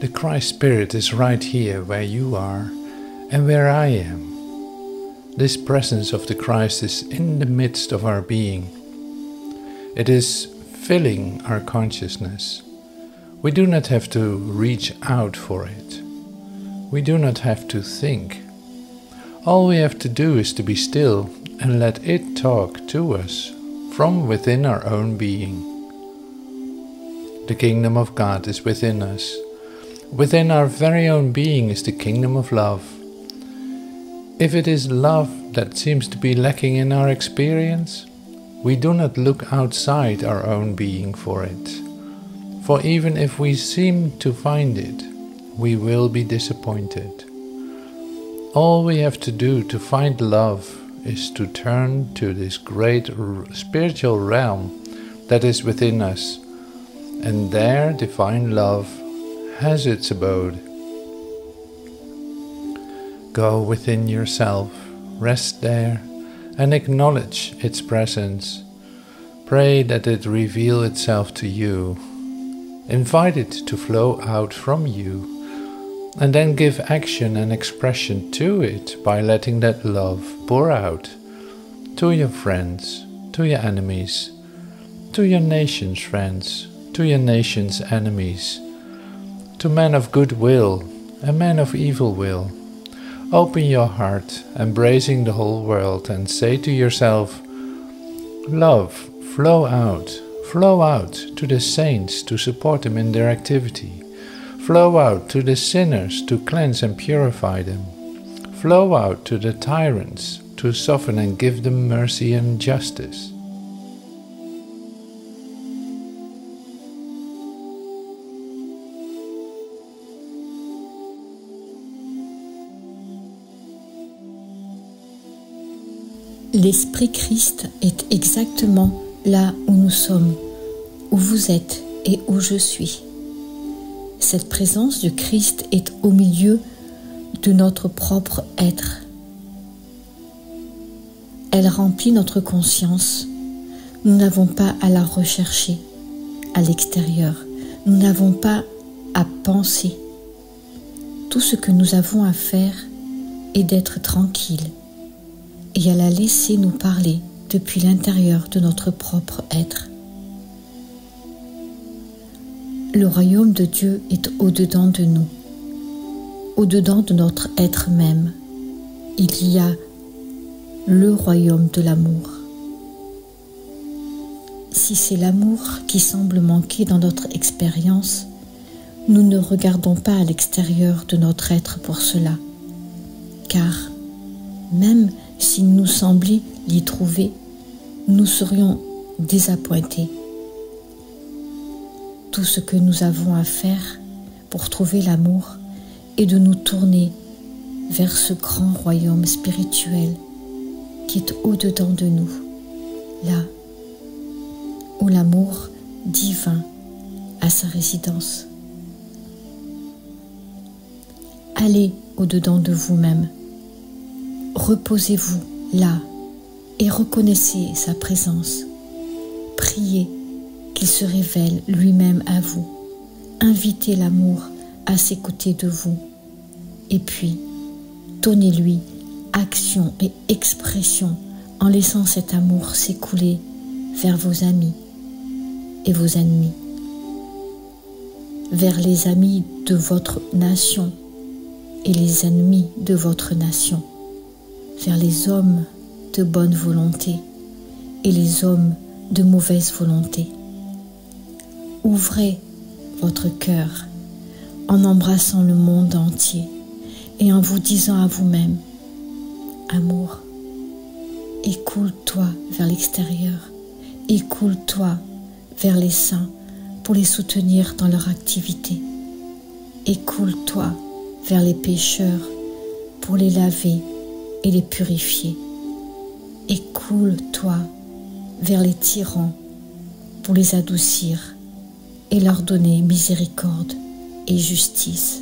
The Christ Spirit is right here where you are and where I am. This presence of the Christ is in the midst of our being. It is filling our consciousness. We do not have to reach out for it. We do not have to think. All we have to do is to be still and let it talk to us from within our own being. The kingdom of God is within us. Within our very own being is the kingdom of love. If it is love that seems to be lacking in our experience, we do not look outside our own being for it. For even if we seem to find it, we will be disappointed. All we have to do to find love is to turn to this great spiritual realm that is within us, and there divine love has its abode. Go within yourself, rest there, and acknowledge its presence. Pray that it reveal itself to you. Invite it to flow out from you, and then give action and expression to it by letting that love pour out to your friends, to your enemies, to your nation's friends, to your nation's enemies, to men of good will and men of evil will. Open your heart, embracing the whole world, and say to yourself, love, flow out to the saints to support them in their activity. Flow out to the sinners to cleanse and purify them. Flow out to the tyrants to soften and give them mercy and justice. L'Esprit Christ est exactement là où nous sommes, où vous êtes et où je suis. Cette présence du Christ est au milieu de notre propre être. Elle remplit notre conscience. Nous n'avons pas à la rechercher à l'extérieur. Nous n'avons pas à penser. Tout ce que nous avons à faire est d'être tranquille et à la laisser nous parler depuis l'intérieur de notre propre être. Le royaume de Dieu est au-dedans de nous, au-dedans de notre être même. Il y a le royaume de l'amour. Si c'est l'amour qui semble manquer dans notre expérience, nous ne regardons pas à l'extérieur de notre être pour cela, car même s'il nous semblait l'y trouver, nous serions désappointés. Tout ce que nous avons à faire pour trouver l'amour est de nous tourner vers ce grand royaume spirituel qui est au-dedans de nous, là où l'amour divin a sa résidence. Allez au-dedans de vous-même, reposez-vous là et reconnaissez sa présence. Priez qu'il se révèle lui-même à vous. Invitez l'amour à s'écouter de vous. Et puis, donnez-lui action et expression en laissant cet amour s'écouler vers vos amis et vos ennemis, vers les amis de votre nation et les ennemis de votre nation, vers les hommes de bonne volonté et les hommes de mauvaise volonté. Ouvrez votre cœur en embrassant le monde entier et en vous disant à vous-même, amour, écoule-toi vers l'extérieur, écoule-toi vers les saints pour les soutenir dans leur activité. Écoule-toi vers les pécheurs pour les laver et les purifier. Écoule-toi vers les tyrans pour les adoucir et leur donner miséricorde et justice.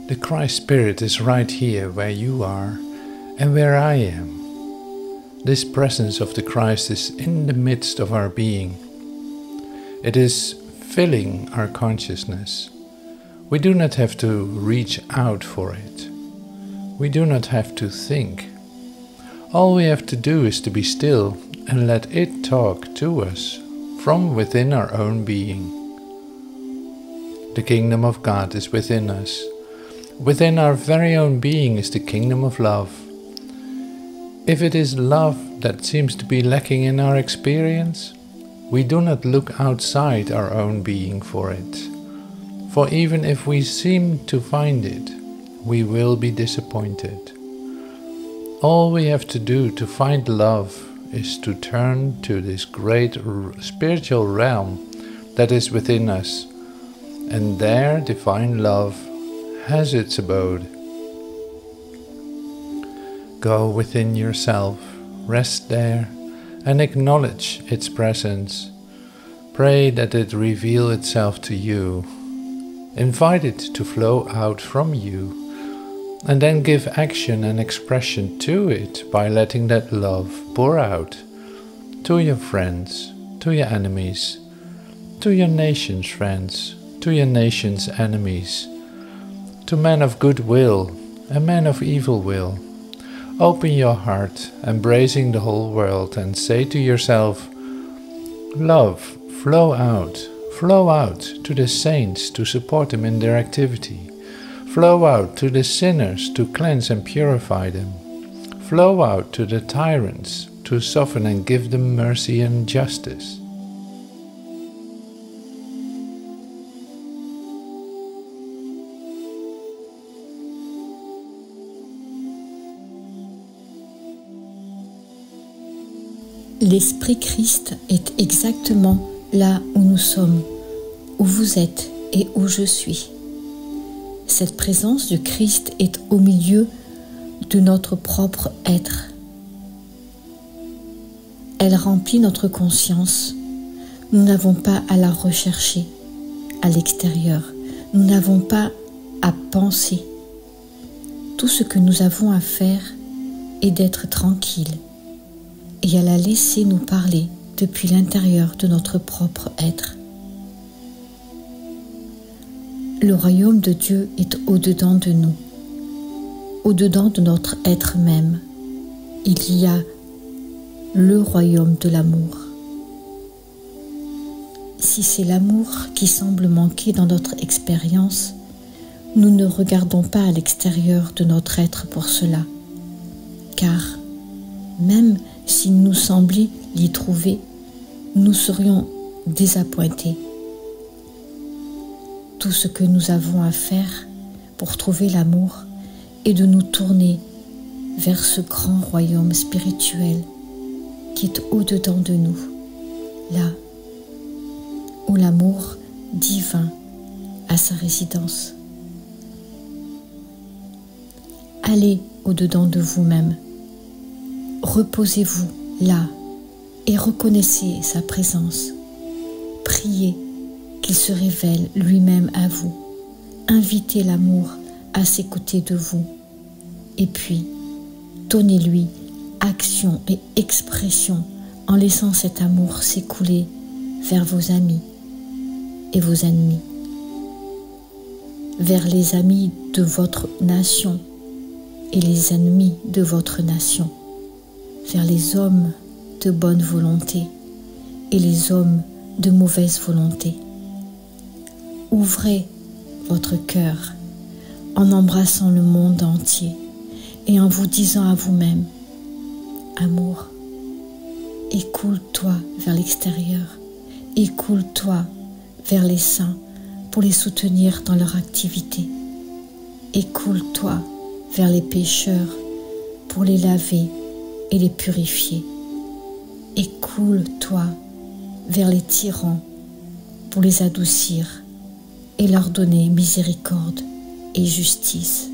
The Christ Spirit is right here where you are and where I am. This presence of the Christ is in the midst of our being. It is filling our consciousness. We do not have to reach out for it. We do not have to think. All we have to do is to be still and let it talk to us from within our own being. The kingdom of God is within us. Within our very own being is the kingdom of love. If it is love that seems to be lacking in our experience, we do not look outside our own being for it. For even if we seem to find it, we will be disappointed. All we have to do to find love is to turn to this great spiritual realm that is within us, and there divine love has its abode. Go within yourself, rest there, and acknowledge its presence. Pray that it reveal itself to you. Invite it to flow out from you, and then give action and expression to it by letting that love pour out to your friends, to your enemies, to your nation's friends, to your nation's enemies, to men of good will and men of evil will. Open your heart, embracing the whole world, and say to yourself, love, flow out to the saints to support them in their activity. Flow out to the sinners to cleanse and purify them. Flow out to the tyrants to soften and give them mercy and justice. L'Esprit Christ est exactement là où nous sommes, où vous êtes et où je suis. Cette présence du Christ est au milieu de notre propre être. Elle remplit notre conscience. Nous n'avons pas à la rechercher à l'extérieur. Nous n'avons pas à penser. Tout ce que nous avons à faire est d'être tranquille et à la laisser nous parler depuis l'intérieur de notre propre être. Le royaume de Dieu est au-dedans de nous, au-dedans de notre être même. Il y a le royaume de l'amour. Si c'est l'amour qui semble manquer dans notre expérience, nous ne regardons pas à l'extérieur de notre être pour cela, car même s'il nous semblait l'y trouver, nous serions désappointés. Tout ce que nous avons à faire pour trouver l'amour est de nous tourner vers ce grand royaume spirituel qui est au-dedans de nous, là où l'amour divin a sa résidence. Allez au-dedans de vous-même, reposez-vous là et reconnaissez sa présence. Priez qu'il se révèle lui-même à vous. Invitez l'amour à ses côtés de vous. Et puis, donnez-lui action et expression en laissant cet amour s'écouler vers vos amis et vos ennemis, vers les amis de votre nation et les ennemis de votre nation, vers les hommes de bonne volonté et les hommes de mauvaise volonté. Ouvrez votre cœur en embrassant le monde entier et en vous disant à vous-même, amour, écoule-toi vers l'extérieur, écoule-toi vers les saints pour les soutenir dans leur activité, écoule-toi vers les pécheurs pour les laver et les purifier, écoule-toi vers les tyrans pour les adoucir et leur donner miséricorde et justice.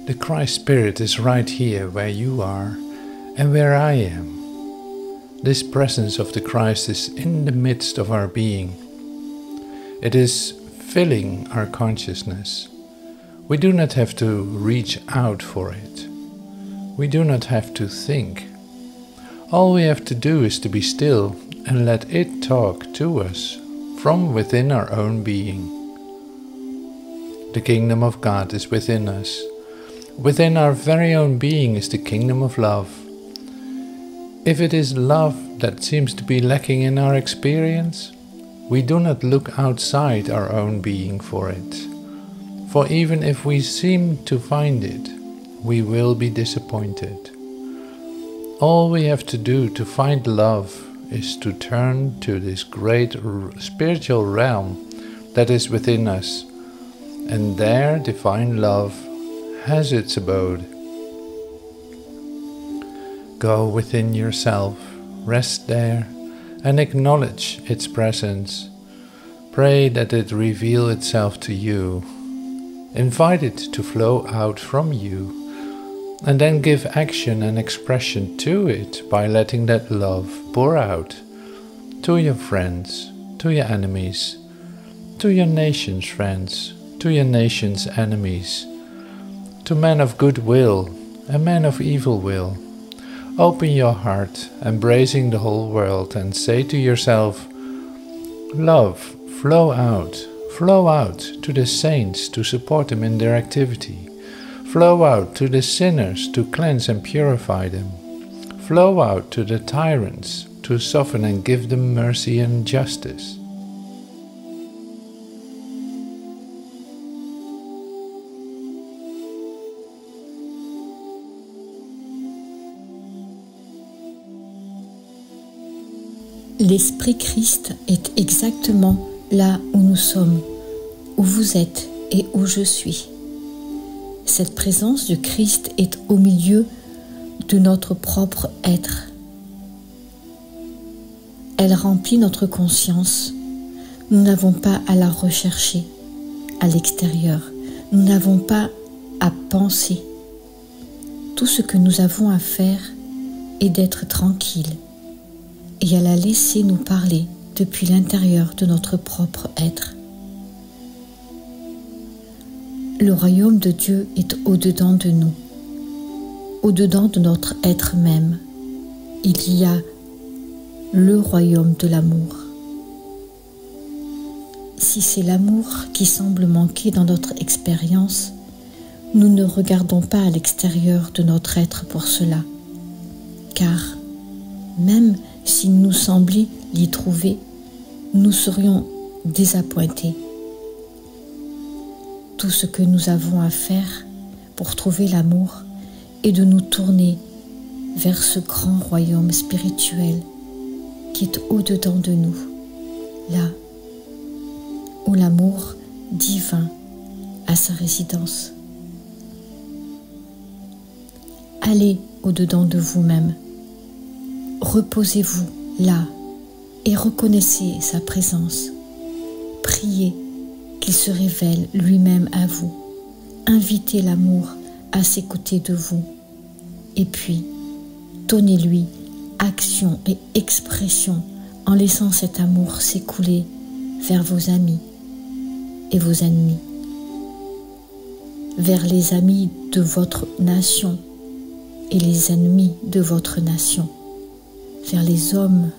The Christ Spirit is right here where you are and where I am. This presence of the Christ is in the midst of our being. It is filling our consciousness. We do not have to reach out for it. We do not have to think. All we have to do is to be still and let it talk to us from within our own being. The kingdom of God is within us. Within our very own being is the kingdom of love. If it is love that seems to be lacking in our experience, we do not look outside our own being for it. For even if we seem to find it, we will be disappointed. All we have to do to find love is to turn to this great spiritual realm that is within us, and there divine love has its abode. Go within yourself, rest there, and acknowledge its presence. Pray that it reveal itself to you. Invite it to flow out from you, and then give action and expression to it by letting that love pour out to your friends, to your enemies, to your nation's friends, to your nation's enemies, to men of good will and men of evil will. Open your heart, embracing the whole world, and say to yourself, love, flow out to the saints to support them in their activity. Flow out to the sinners to cleanse and purify them. Flow out to the tyrants to soften and give them mercy and justice. L'Esprit Christ est exactement là où nous sommes, où vous êtes et où je suis. Cette présence du Christ est au milieu de notre propre être. Elle remplit notre conscience. Nous n'avons pas à la rechercher à l'extérieur. Nous n'avons pas à penser. Tout ce que nous avons à faire est d'être tranquille et à la laisser nous parler depuis l'intérieur de notre propre être. Le royaume de Dieu est au-dedans de nous, au-dedans de notre être même. Il y a le royaume de l'amour. Si c'est l'amour qui semble manquer dans notre expérience, nous ne regardons pas à l'extérieur de notre être pour cela, car même s'il nous semblait l'y trouver, nous serions désappointés. Tout ce que nous avons à faire pour trouver l'amour est de nous tourner vers ce grand royaume spirituel qui est au-dedans de nous, là où l'amour divin a sa résidence. Allez au-dedans de vous-même, reposez-vous là et reconnaissez sa présence. Priez qu'il se révèle lui-même à vous. Invitez l'amour à ses côtés de vous. Et puis, donnez-lui action et expression en laissant cet amour s'écouler vers vos amis et vos ennemis, vers les amis de votre nation et les ennemis de votre nation, vers les hommes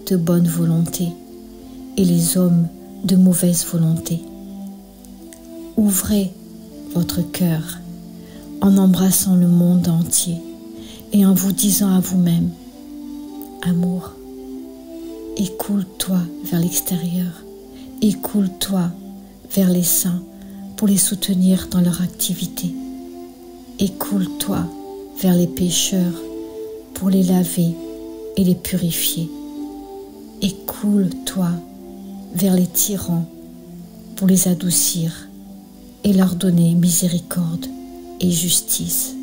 de bonne volonté et les hommes de mauvaise volonté. Ouvrez votre cœur en embrassant le monde entier et en vous disant à vous-même, amour, écoule-toi vers l'extérieur, écoule-toi vers les saints pour les soutenir dans leur activité. Écoule-toi vers les pécheurs pour les laver et les purifier. Écoule-toi vers les tyrans pour les adoucir et leur donner miséricorde et justice.